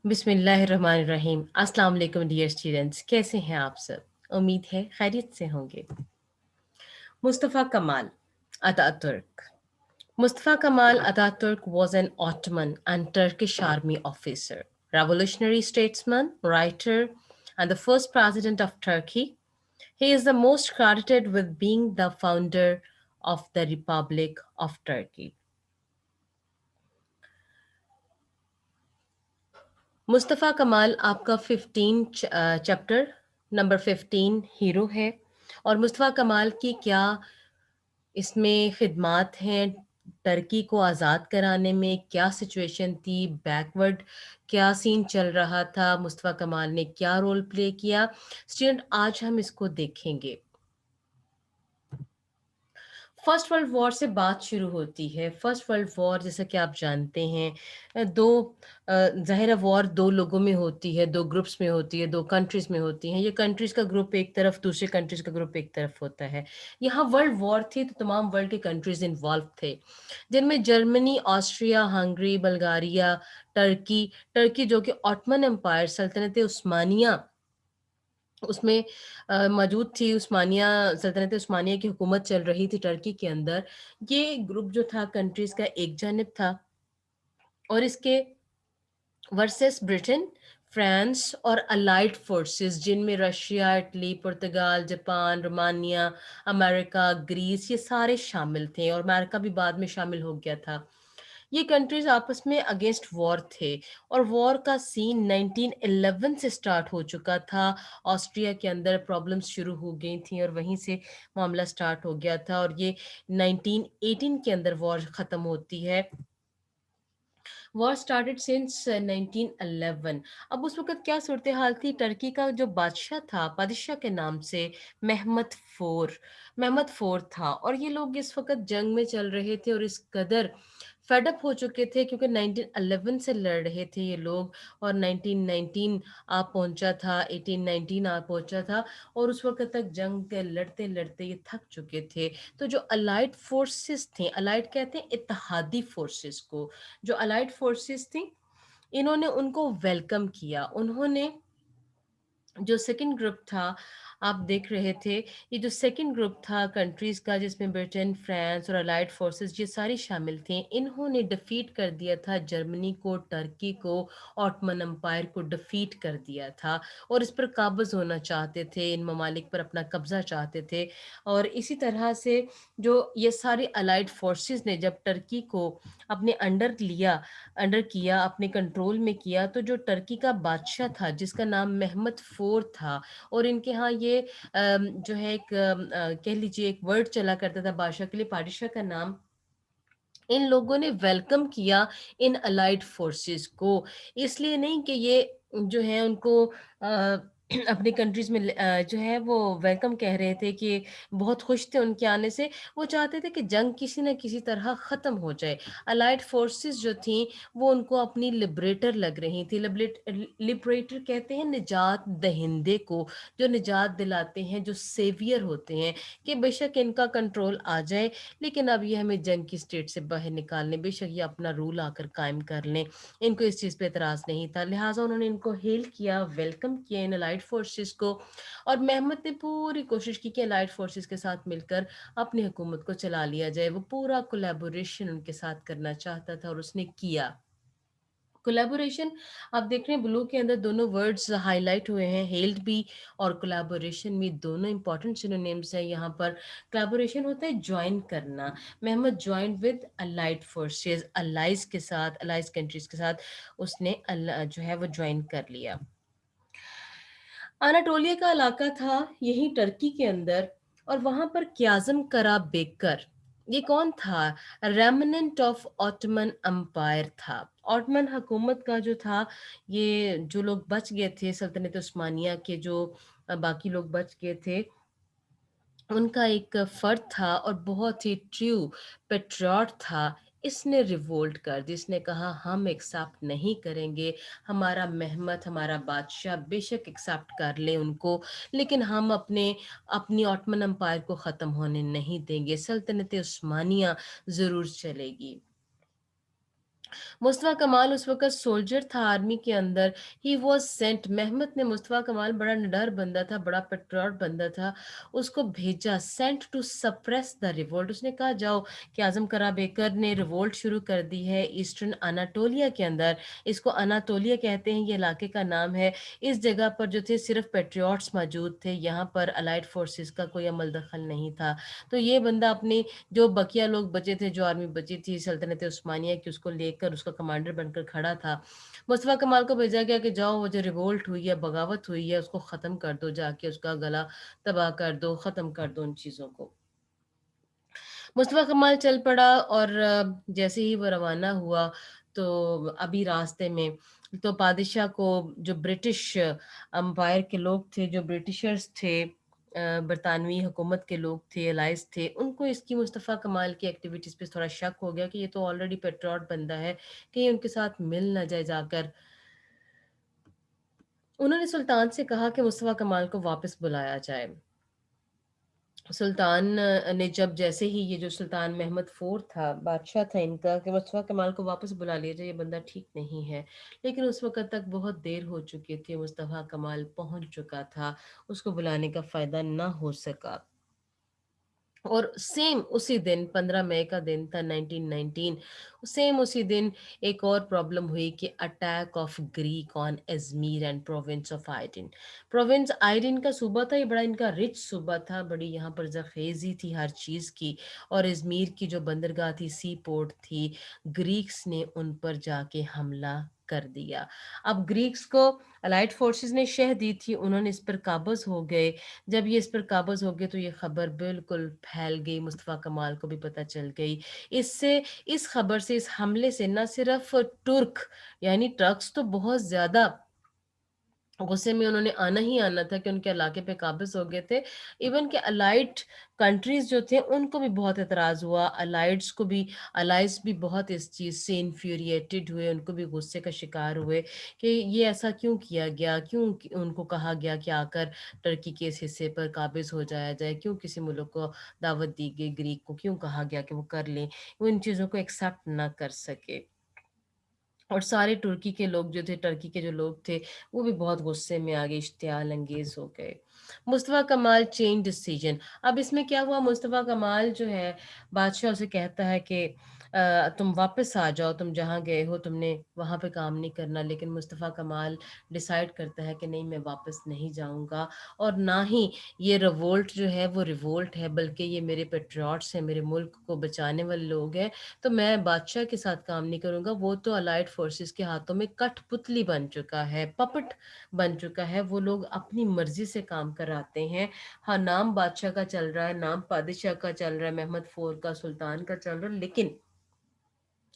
बिस्मिल्लाहिर्रहमानिर्रहीम। अस्सलाम वालेकुम डियर स्टूडेंट्स, कैसे हैं आप सब? उम्मीद है खैरियत से होंगे। मुस्तफ़ा कमाल Ataturk. Mustafa Kemal Ataturk was an Ottoman and Turkish army officer, revolutionary statesman, writer, and the first president of Turkey. He is the most credited with being the founder of the Republic of Turkey. Mustafa कमाल आपका 15 chapter number 15 hero है। और मुस्तफ़ा कमाल की क्या इसमें खिदमात हैं, Turkey को आज़ाद कराने में क्या सिचुएशन थी, बैकवर्ड क्या सीन चल रहा था, मुस्तफ़ा कमाल ने क्या रोल प्ले किया। स्टूडेंट, आज हम इसको देखेंगे। फर्स्ट वर्ल्ड वॉर से बात शुरू होती है। फर्स्ट वर्ल्ड वॉर जैसा कि आप जानते हैं, दो ज़ाहिर है वॉर दो लोगों में होती है, दो ग्रुप्स में होती है, दो कंट्रीज़ में होती हैं। ये कंट्रीज़ का ग्रुप एक तरफ, दूसरे कंट्रीज़ का ग्रुप एक तरफ होता है। यहाँ वर्ल्ड वॉर थी तो तमाम वर्ल्ड के कंट्रीज़ इन्वॉल्व थे, जिनमें Germany, Austria, Hungary, Bulgaria, Turkey Turkey जो कि ऑटमन एम्पायर सल्तनत उस्मानिया उसमें मौजूद थी। सल्तनत उस्मानिया की हुकूमत चल रही थी टर्की के अंदर। ये ग्रुप जो था कंट्रीज़ का एक जानिब था, और इसके वर्सेस ब्रिटेन, फ्रांस और अलाइड फोर्सेस जिनमें रशिया, इटली, पुर्तगाल, जापान, रोमानिया, अमेरिका, ग्रीस ये सारे शामिल थे, और अमेरिका भी बाद में शामिल हो गया था। ये कंट्रीज आपस में अगेंस्ट वॉर थे, और वॉर का सीन 1911 से स्टार्ट हो चुका था। ऑस्ट्रिया के अंदर प्रॉब्लम्स शुरू हो गई थी और वहीं से मामला स्टार्ट हो गया था, और ये 1918 के अंदर वॉर ख़त्म होती है। War started since 1911। अब उस वक़्त क्या सूरत हाल थी, टर्की का जो बादशाह के नाम से महमद फोर था, और ये लोग इस वक़्त जंग में चल रहे थे और इस कदर फेड अप हो चुके थे, क्योंकि 1911 से लड़ रहे थे ये लोग, और 1919 आ पहुंचा था, 1819 आ पहुंचा था, और उस वक़्त तक जंग के लड़ते-लड़ते ये थक चुके थे। तो जो अलाइड फोर्सेस थी, अलाइड कहते हैं इत्तेहादी फोर्सेस को, जो अलाइड फोर्सेस थी, इन्होंने उनको वेलकम किया। उन्होंने जो सेकंड ग्रुप था, आप देख रहे थे, ये जो सेकंड ग्रुप था कंट्रीज़ का, जिसमें ब्रिटेन, फ्रांस और अलाइड फोर्सेस ये सारी शामिल थे, इन्होंने डिफीट कर दिया था जर्मनी को, टर्की को, ऑटमन एम्पायर को डिफीट कर दिया था, और इस पर काबज़ होना चाहते थे, इन ममालिक पर अपना कब्ज़ा चाहते थे। और इसी तरह से जो ये सारी अलाइड फोर्सेस ने जब टर्की को अपने अंडर किया, अपने कंट्रोल में किया, तो जो टर्की का बादशाह था जिसका नाम महमद फोर था, और इनके यहाँ ये जो है एक कह लीजिए एक वर्ड चला करता था बादशाह के लिए, बादशाह का नाम, इन लोगों ने वेलकम किया इन अलाइड फोर्सेस को। इसलिए नहीं कि ये जो है उनको अपनी कंट्रीज में जो है वो वेलकम कह रहे थे कि बहुत खुश थे उनके आने से। वो चाहते थे कि जंग किसी न किसी तरह ख़त्म हो जाए। अलाइड फोर्सेस जो थी वो उनको अपनी लिबरेटर लग रही थी। लिबरेटर कहते हैं निजात दहिंदे को, जो निजात दिलाते हैं, जो सेवियर होते हैं, कि बेशक इनका कंट्रोल आ जाए, लेकिन अब ये हमें जंग की स्टेट से बाहर निकालने, बेशक ये अपना रूल आकर कायम कर लें, इनको इस चीज़ पे एतराज़ नहीं था। लिहाजा उन्होंने इनको हेल किया, वेलकम किया इन अलाइड फोर्सेस को, और महमद ने पूरी कोशिश की कि अलाइड फोर्सेस के साथ मिलकर अपनी हुकूमत को चला लिया जाए। वो पूरा कोलैबोरेशन उनके साथ करना चाहता था, और उसने किया। कोलैबोरेशन, आप देख रहे हैं ब्लू के अंदर दोनों वर्ड्स हाईलाइट हुए हैं, हेल्ड भी और कोलैबोरेशन भी, दोनों इंपॉर्टेंट सिनोनिम्स हैं यहाँ पर। कोलैबोरेशन होता है ज्वाइन करना। Muhammad join with allied forces, allies के साथ, अलाइज कंट्रीज के साथ उसने जो है वो ज्वाइन कर लिया। अनाटोलिया का इलाका था यही टर्की के अंदर, और वहां पर क्याज़म करा बेकर, ये कौन था? रेमनेंट ऑफ ऑटमन एम्पायर था। ऑटमन हुकूमत का जो था, ये जो लोग बच गए थे सल्तनत उस्मानिया के, जो बाकी लोग बच गए थे, उनका एक फर्द था और बहुत ही ट्रू पेट्रियट था। इसने रिवोल्ट कर दी, इसने कहा हम एक्सेप्ट नहीं करेंगे, हमारा महमद, हमारा बादशाह बेशक एक्सेप्ट कर ले उनको, लेकिन हम अपनी ऑटमन एम्पायर को ख़त्म होने नहीं देंगे, सल्तनत उस्मानिया ज़रूर चलेगी। मुस्तफ़ा कमाल उस वक़्त सोल्जर था आर्मी के अंदर, ही वाज़ सेंट मेहमत ने मुस्तफ़ा कमाल बड़ा निडर बंदा था, बड़ा पैट्रियट बंदा था, उसको भेजा sent to suppress the revolt उसने कहा जाओ कि आज़म करा बेकर ने रिवोल्ट शुरू कर दी है ईस्टर्न अनाटोलिया के अंदर, इसको अनातोलिया कहते हैं, ये इलाके का नाम है। इस जगह पर जो थे सिर्फ़ पैट्रियट्स मौजूद थे, यहाँ पर अलाइड फ़ोर्सेस का कोई अमल दखल नहीं था। तो ये बंदा अपनी जो बकिया लोग बचे थे, जो आर्मी बची थी सल्तनत उस्मानिया की, उसको लेकर उसका कमांडर बनकर खड़ा था। मुस्तफ़ा कमाल को भेजा गया कि जाओ वो जो रिवोल्ट हुई है, बगावत हुई है, उसको ख़त्म कर दो जाके, उसका गला तबाह कर दो, ख़त्म कर दो उन चीज़ों को। मुस्तफ़ा कमाल चल पड़ा और जैसे ही वो रवाना हुआ, तो अभी रास्ते में तो बादशाह को जो ब्रिटिश एम्पायर के लोग थे, जो ब्रिटिशर्स थे बरतानवी हुकूमत के लोग थे, एलाइज़ थे, उनको इसकी मुस्तफ़ा कमाल की एक्टिविटीज़ पे थोड़ा शक हो गया कि ये तो ऑलरेडी पेट्रियट बंदा है, कहीं उनके साथ मिल ना जाए जाकर। उन्होंने सुल्तान से कहा कि मुस्तफ़ा कमाल को वापस बुलाया जाए। सुल्तान ने जब जैसे ही ये जो सुल्तान महमद फ़ोर था, बादशाह था इनका कि मुस्तफ़ा कमाल को वापस बुला लिया जाए, ये बंदा ठीक नहीं है। लेकिन उस वक़्त तक बहुत देर हो चुकी थी, मुस्तफ़ा कमाल पहुँच चुका था, उसको बुलाने का फ़ायदा ना हो सका। और सेम उसी दिन 15 मई का दिन था 1919 सेम उसी दिन एक और प्रॉब्लम हुई कि attack of Greek on Ajmer and province Irene का सूबा था ये बड़ा इनका रिच सूबा था बड़ी यहाँ पर जखेजी थी हर चीज़ की और अजमीर की जो बंदरगाह थी सी पोर्ट थी ग्रीक्स ने उन पर जाके हमला कर दिया अब ग्रीक्स को अलाइड फोर्सेस ने शह दी थी उन्होंने इस पर काबज हो गए जब ये इस पर काबज़ हो गए तो ये खबर बिल्कुल फैल गई, मुस्तफ़ा कमाल को भी पता चल गई। इससे इस खबर से, इस हमले से ना सिर्फ़ तुर्क यानी टर्क्स तो बहुत ज़्यादा गुस्से में उन्होंने आना ही आना था कि उनके इलाके पे काबिज़ हो गए थे। इवन के अलाइड कंट्रीज़ जो थे उनको भी बहुत एतराज़ हुआ, अलाइज़ भी बहुत इस चीज़ से इन्फ्यूरिएटेड हुए, उनको भी गुस्से का शिकार हुए कि ये ऐसा क्यों किया गया? क्यों कि उनको कहा गया कि आकर टर्की के इस हिस्से पर काबिज़ हो जाया जाए? क्यों किसी मुल्क को दावत दी गई ग्रीक को क्यों कहा गया कि वो कर लें? वो इन चीज़ों को एक्सेप्ट ना कर सके। और सारे तुर्की के लोग जो थे, टर्की के जो लोग थे, वो भी बहुत गुस्से में आ गए, इश्तियाल अंगेज़ हो गए। मुस्तफ़ा कमाल चेंज डिसीजन अब इसमें क्या हुआ मुस्तफ़ा कमाल जो है, बादशाह उसे कहता है कि तुम वापस आ जाओ, तुम जहाँ गए हो तुमने वहाँ पे काम नहीं करना। लेकिन मुस्तफ़ा कमाल डिसाइड करता है कि नहीं मैं वापस नहीं जाऊँगा और ना ही ये रिवोल्ट जो है वो रिवोल्ट है बल्कि ये मेरे पैट्रियट्स हैं, मेरे मुल्क को बचाने वाले लोग हैं। तो मैं बादशाह के साथ काम नहीं करूँगा, वो तो अलाइड फ़ोर्सेस के हाथों में कठपुतली बन चुका है, पपेट बन चुका है, वो लोग अपनी मर्ज़ी से काम कराते हैं। हाँ, नाम बादशाह का चल रहा है, नाम पादशाह का चल रहा है, महमद फ़ोर का, सुल्तान का चल रहा है, लेकिन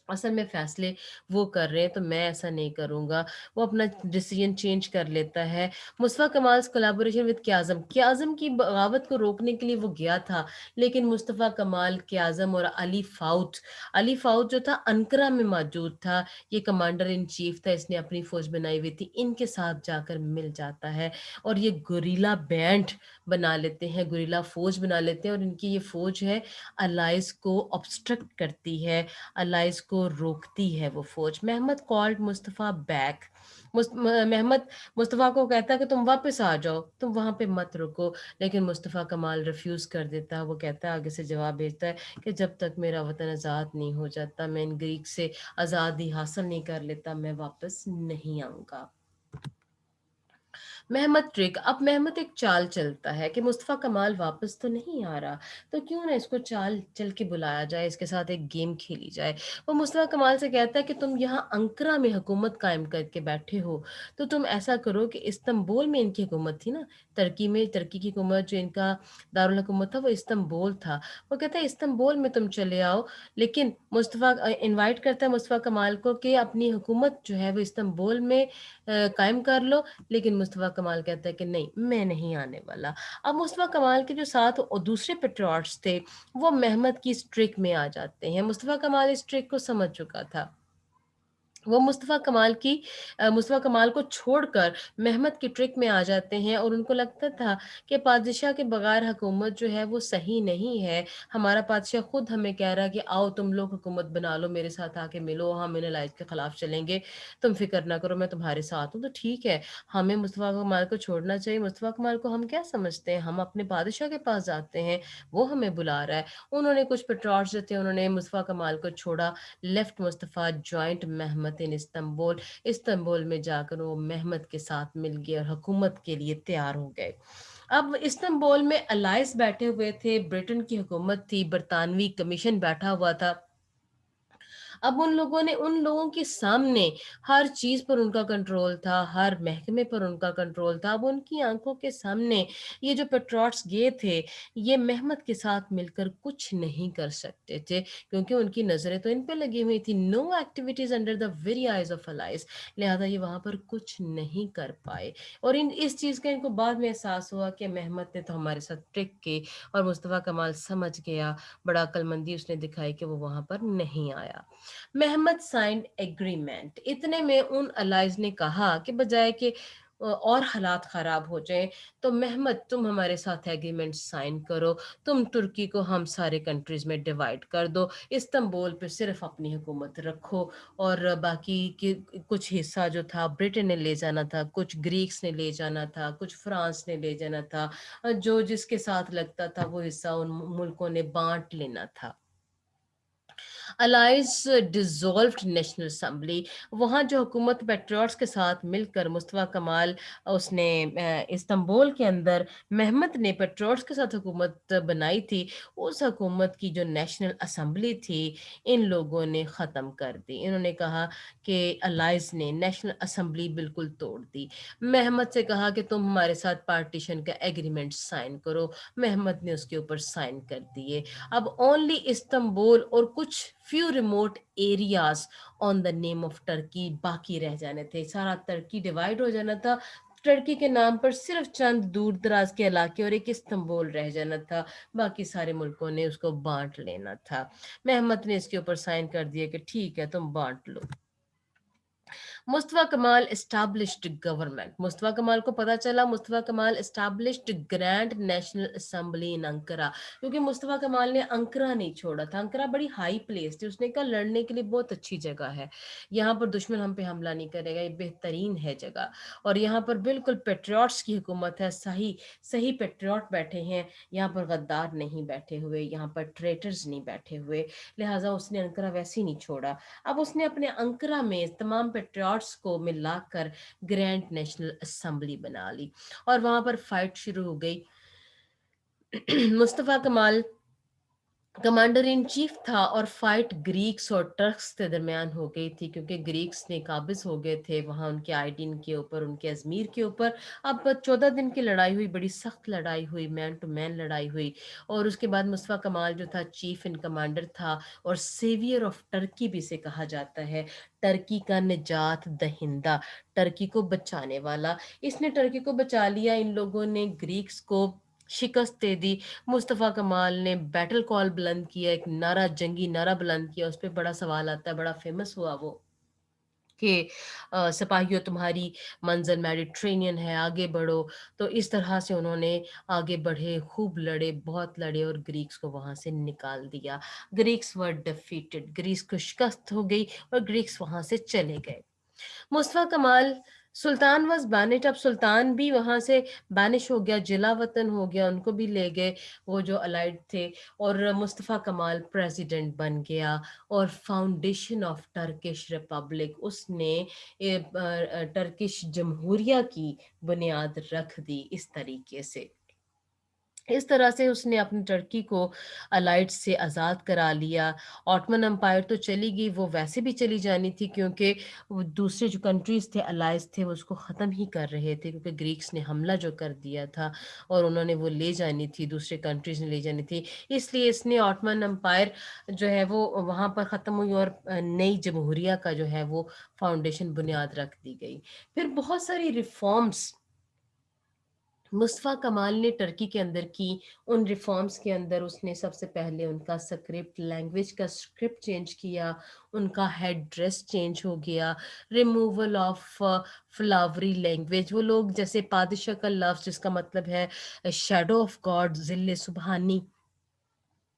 असल में फ़ैसले वो कर रहे हैं, तो मैं ऐसा नहीं करूँगा। वो अपना डिसीज़न चेंज कर लेता है। मुस्तफ़ा कमाल्स कोलैबोरेशन विद क्याज़म, क्याज़म की बगावत को रोकने के लिए वो गया था, लेकिन मुस्तफ़ा कमाल, क्याज़म और अली फ़ाउद जो था अंकारा में मौजूद था, ये कमांडर इन चीफ़ था, इसने अपनी फ़ौज बनाई हुई थी, इनके साथ जाकर मिल जाता है और ये गुरिल्ला बैंड बना लेते हैं, गुरिल्ला फ़ौज बना लेते हैं और इनकी ये फ़ौज है, अलाइज़ को ऑब्स्ट्रक्ट करती है अलाइज़ को रोकती है वो फ़ौज। Mehmed called Mustafa back. Mehmed Mustafa को कहता है कि तुम वापस आ जाओ, तुम वहाँ पे मत रुको। लेकिन मुस्तफ़ा कमाल रिफ्यूज़ कर देता है। वो कहता है आगे से जवाब भेजता है कि जब तक मेरा वतन आज़ाद नहीं हो जाता, मैं इन ग्रीक से आज़ादी हासिल नहीं कर लेता, मैं वापस नहीं आऊँगा। महमद ट्रिक अब महमद एक चाल चलता है कि मुस्तफ़ा कमाल वापस तो नहीं आ रहा, तो क्यों ना इसको चाल चल के बुलाया जाए, इसके साथ एक गेम खेली जाए। वो मुस्तफ़ा कमाल से कहता है कि तुम यहाँ अंकारा में हुकूमत कायम करके बैठे हो, तो तुम ऐसा करो कि इस्तांबुल में इनकी हुकूमत थी ना, तुर्की की हुकूमत जो इनका दारुल हुकूमत था वो इस्तांबुल था। वो कहता है इस्तांबुल में तुम चले आओ, लेकिन मुस्तफ़ा इनवाइट करता है मुस्तफ़ा कमाल को कि अपनी हुकूमत जो है वो इस्तांबुल में कायम कर लो लेकिन मुस्तफ़ा कमाल कहता है कि नहीं, मैं नहीं आने वाला। अब मुस्तफ़ा कमाल के जो साथ दूसरे पेट्रियट्स थे, वो महमद की इस ट्रिक में आ जाते हैं। मुस्तफ़ा कमाल इस ट्रिक को समझ चुका था। वो मुस्तफ़ा कमाल को छोड़कर मेहमत की ट्रिक में आ जाते हैं और उनको लगता था कि पादशाह के बगैर हुकूमत जो है वो सही नहीं है। हमारा पादशाह खुद हमें कह रहा है कि आओ तुम लोग हुकूमत बना लो, मेरे साथ आके मिलो, हम इन अलाइज़ के खिलाफ चलेंगे, तुम फ़िक्र ना करो मैं तुम्हारे साथ हूँ। तो ठीक है, हमें मुस्तफ़ा कमाल को छोड़ना चाहिए। मुस्तफ़ा कमाल को हम क्या समझते हैं? हम अपने बादशाह के पास जाते हैं, वो हमें बुला रहा है। उन्होंने कुछ पेट्रोल्स जो थे उन्होंने मुस्तफ़ा कमाल को छोड़ा, left Mustafa joined Mehmet in Istanbul. Istanbul में जाकर वो मेहमत के साथ मिल गए और हुकूमत के लिए तैयार हो गए। अब इस्तांबुल में अलाइस बैठे हुए थे, ब्रिटेन की हुकूमत थी, बरतानवी कमीशन बैठा हुआ था। अब उन लोगों के सामने हर चीज़ पर उनका कंट्रोल था, हर महकमे पर उनका कंट्रोल था। अब उनकी आँखों के सामने ये जो पेट्रोट्स गए थे, ये मेहमत के साथ मिलकर कुछ नहीं कर सकते थे, क्योंकि उनकी नज़रें तो इन पे लगी हुई थी। No activities under the very eyes of allies, लिहाज़ा ये वहाँ पर कुछ नहीं कर पाए। और इन इस चीज़ का इनको बाद में एहसास हुआ कि मेहमत ने तो हमारे साथ ट्रिक की, और मुस्तफ़ा कमाल समझ गया, बड़ा अक्लमंदी उसने दिखाई कि वो वहाँ पर नहीं आया। मेहमत साइंड एग्रीमेंट। इतने में उन अलाइज ने कहा कि बजाय कि और हालात ख़राब हो जाएँ, तो मेहमत तुम हमारे साथ एग्रीमेंट साइन करो, तुम तुर्की को हम सारे कंट्रीज़ में डिवाइड कर दो, इस्तांबुल पे सिर्फ़ अपनी हुकूमत रखो, और बाकी के कुछ हिस्सा जो था ब्रिटेन ने ले जाना था, कुछ ग्रीक्स ने ले जाना था, कुछ फ्रांस ने ले जाना था। जो जिसके साथ लगता था वो हिस्सा उन मुल्कों ने बाँट लेना था। अलाइज डिसॉल्व्ड नेशनल असेंबली, वहाँ जो हुकूमत पेट्रियोट्स के साथ मिलकर मुस्तफ़ा कमाल उसने इस्तांबुल के अंदर मेहमत ने पेट्रियोट्स के साथ हुकूमत बनाई थी, उस हुकूमत की जो नेशनल असेंबली थी, इन लोगों ने ख़त्म कर दी। इन्होंने कहा कि अलाइज ने नेशनल असेंबली बिल्कुल तोड़ दी। मेहमत से कहा कि तुम हमारे साथ पार्टीशन का एग्रीमेंट साइन करो, मेहमत ने उसके ऊपर साइन कर दिए। अब ओनली इस्तांबुल और कुछ few remote areas on the name of Turkey बाकी रह जाने थे। सारा टर्की डिवाइड हो जाना था। टर्की के नाम पर सिर्फ चंद दूर दराज के इलाके और एक इस्तांबुल रह जाना था। बाकी सारे मुल्कों ने उसको बांट लेना था। मेहमत ने इसके ऊपर साइन कर दिया कि ठीक है तुम बांट लो। मुस्तफ़ा कमाल एस्टैब्लिश्ड गवर्नमेंट। मुस्तफ़ा कमाल को पता चला, मुस्तफ़ा कमाल established grand national assembly in Ankara, क्योंकि मुस्तफ़ा कमाल ने अंकारा नहीं छोड़ा था। अंकारा बड़ी हाई प्लेस थी, उसने कहा लड़ने के लिए बहुत अच्छी जगह है, यहाँ पर दुश्मन हम पे हमला नहीं करेगा, ये बेहतरीन है जगह, और यहाँ पर बिल्कुल पेट्रियाट्स की हुकूमत है, सही सही पेट्रियाट बैठे हैं, यहाँ पर गद्दार नहीं बैठे हुए, यहाँ पर ट्रेटर्स नहीं बैठे हुए, लिहाजा उसने अंकारा वैसे ही नहीं छोड़ा। अब उसने अपने अंकरा में तमाम पेट्रियाट्स को मिलाकर ग्रैंड नेशनल असेंबली बना ली, और वहां पर फाइट शुरू हो गई। मुस्तफ़ा कमाल कमांडर इन चीफ था, और फाइट ग्रीक्स और टर्क्स के दरमियान हो गई थी, क्योंकि ग्रीक्स ने काबिज हो गए थे वहां उनके आइडिन के ऊपर, उनके अजमीर के ऊपर। अब 14 दिन की लड़ाई हुई, बड़ी सख्त लड़ाई हुई, मैन टू मैन लड़ाई हुई। और उसके बाद मुस्तफ़ा कमाल जो था चीफ इन कमांडर था, और सेवियर ऑफ टर्की भी इसे कहा जाता है, टर्की का निजात दहिंदा, टर्की को बचाने वाला। इसने टर्की को बचा लिया। इन लोगों ने ग्रीक्स को शिकस्त दे दी। मुस्तफ़ा कमाल ने बैटल कॉल बुलंद किया, एक नारा, जंगी नारा बुलंद किया, उस पे बड़ा सवाल आता है, बड़ा फेमस हुआ वो कि सिपाहियों तुम्हारी मंजिल मेडिट्रेनियन है, आगे बढ़ो। तो इस तरह से उन्होंने आगे बढ़े, खूब लड़े, बहुत लड़े, और ग्रीक्स को वहां से निकाल दिया। ग्रीक्स वर डिफीटेड, ग्रीस को शिकस्त हो गई और ग्रीक्स वहां से चले गए। मुस्तफ़ा कमाल सुल्तान वाज़ बानिश, अब सुल्तान भी वहाँ से बानिश हो गया, जिला वतन हो गया, उनको भी ले गए वो जो अलाइड थे, और मुस्तफ़ा कमाल प्रेसिडेंट बन गया, और फाउंडेशन ऑफ टर्किश रिपब्लिक उसने टर्किश जमहूरिया की बुनियाद रख दी इस तरीके से। इस तरह से उसने अपनी टर्की को अलाइड्स से आज़ाद करा लिया। ऑटमन एम्पायर तो चली गई, वो वैसे भी चली जानी थी, क्योंकि वो दूसरे जो कंट्रीज़ थे, अलाइज थे, वो उसको ख़त्म ही कर रहे थे, क्योंकि ग्रीक्स ने हमला जो कर दिया था, और उन्होंने वो ले जानी थी, दूसरे कंट्रीज़ ने ले जानी थी। इसलिए इसने ऑटमन एम्पायर जो है वो वहाँ पर ख़त्म हुई, और नई जमहूरिया का जो है वो फाउंडेशन बुनियाद रख दी गई। फिर बहुत सारी रिफॉर्म्स मुस्तफ़ा कमाल ने टर्की के अंदर की उन रिफ़ॉर्म्स के अंदर उसने सबसे पहले उनका स्क्रिप्ट लैंग्वेज का स्क्रिप्ट चेंज किया, उनका हेड ड्रेस चेंज हो गया, रिमूवल ऑफ फ्लावरी लैंग्वेज। वो लोग जैसे पादिशा का लफ्ज़ जिसका मतलब है शैडो ऑफ गॉड, ज़िल्ले सुबहानी,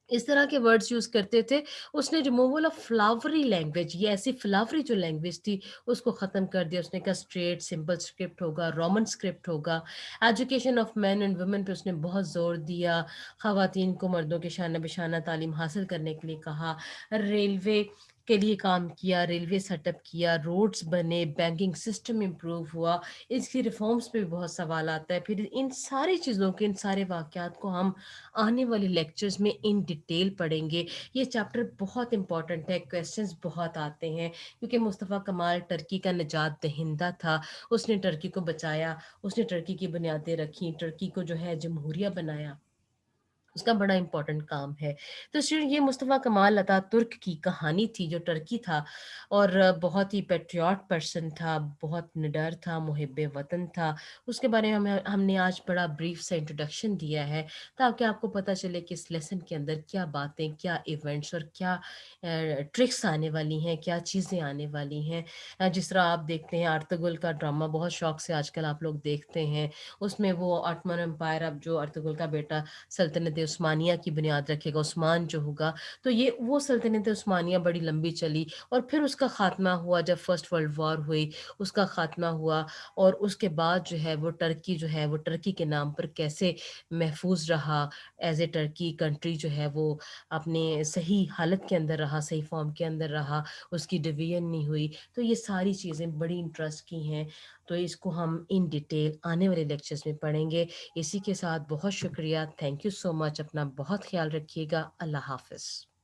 इस तरह के वर्ड्स यूज़ करते थे। उसने रिमूवल ऑफ फ्लावरी लैंग्वेज, ये ऐसी फ्लावरी जो लैंग्वेज थी, उसको ख़त्म कर दिया। उसने कहा स्ट्रेट सिंपल स्क्रिप्ट होगा, रोमन स्क्रिप्ट होगा। Education of main and women पे उसने बहुत ज़ोर दिया। ख़वातीन को मर्दों के शाना-बशाना तालीम हासिल करने के लिए कहा। रेलवे के लिए काम किया, रेलवे सेटअप किया, रोड्स बने, बैंकिंग सिस्टम इम्प्रूव हुआ। इसकी रिफ़ॉर्म्स पे भी बहुत सवाल आता है। फिर इन सारी चीज़ों के, इन सारे वाक़यात को हम आने वाले लेक्चर्स में इन डिटेल पढ़ेंगे। ये चैप्टर बहुत इम्पोर्टेंट है, क्वेश्चंस बहुत आते हैं क्योंकि मुस्तफ़ा कमाल टर्की का निजात दहिंदा था। उसने टर्की को बचाया, उसने टर्की की बुनियादें रखी, टर्की को जो है जमहूरिया बनाया। उसका बड़ा इम्पोर्टेंट काम है। तो स्टूडेंट ये मुस्तफ़ा कमाल अतातुर्क की कहानी थी जो टर्की था और बहुत ही पैट्रियट पर्सन था, बहुत निडर था, मुहिब्बे वतन था। उसके बारे में हमने आज बड़ा ब्रीफ सा इंट्रोडक्शन दिया है ताकि आपको पता चले कि इस लेसन के अंदर क्या बातें, क्या इवेंट्स और क्या ट्रिक्स आने वाली हैं, क्या चीज़ें आने वाली हैं। जिस तरह आप देखते हैं अर्तुगरुल का ड्रामा बहुत शौक से आजकल आप लोग देखते हैं। उसमें वो ऑटोमन एम्पायर, अब जो अर्तुगरुल का बेटा सल्तनत उस्मानिया की बुनियाद रखेगा, उस्मान जो होगा, तो ये वो सल्तनत उस्मानिया बड़ी लंबी चली और फिर उसका ख़ात्मा हुआ जब फर्स्ट वर्ल्ड वॉर हुई, उसका ख़ात्मा हुआ और उसके बाद जो है वो टर्की जो है वो टर्की के नाम पर कैसे महफूज़ रहा, एज़ ए टर्की कंट्री जो है वो अपने सही हालत के अंदर रहा, सही फ़ॉर्म के अंदर रहा, उसकी डिवीज़न नहीं हुई। तो ये सारी चीज़ें बड़ी इंटरेस्ट की हैं, तो इसको हम इन डिटेल आने वाले लेक्चर्स में पढ़ेंगे। इसी के साथ बहुत शुक्रिया। Thank you so much. अपना बहुत ख़्याल रखिएगा। अल्लाह हाफ़िज़।